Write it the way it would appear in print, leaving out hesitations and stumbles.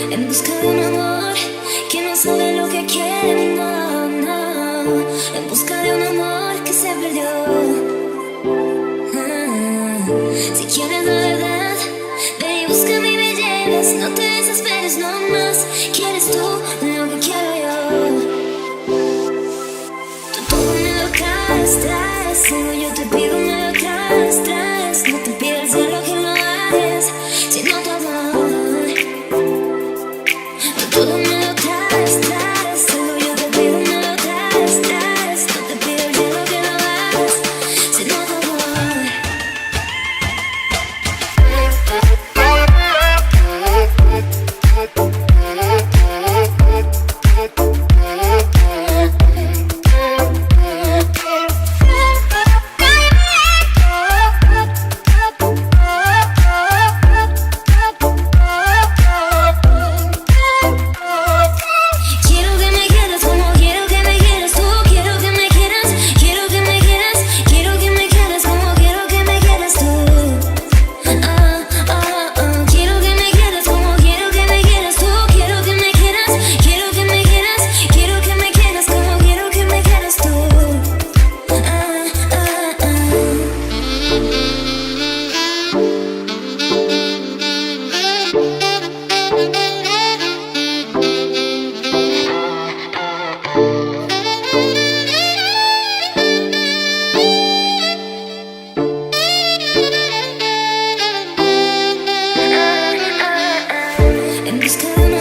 En busca de un amor que no sabe lo que quiere, no, no. En busca de un amor que se perdió. Si quieres la verdad, ve y búscame y me llevas. No te desesperes, no más. ¿Quieres tú lo que quiero yo? Tú todo me lo traes, traes. Luego yo te pido, me lo traes, traes. No te pido el cielo que lo hagas, sino tu amor. Todo me lo traes, traes. Luego yo te pido, me lo traes, traes. No te pido el cielo que lo hagas, sino tu amor. Quiero que me quieras como quiero que me quieras tú. Quiero que me quieras, quiero que me quieras. Quiero que me quieras como quiero que me quieras tú. Quiero que me quieras como quiero que me quieras tú. Quiero que me quieras, quiero que me quieras. Quiero que me quieras como quiero que me quieras tú. En busca de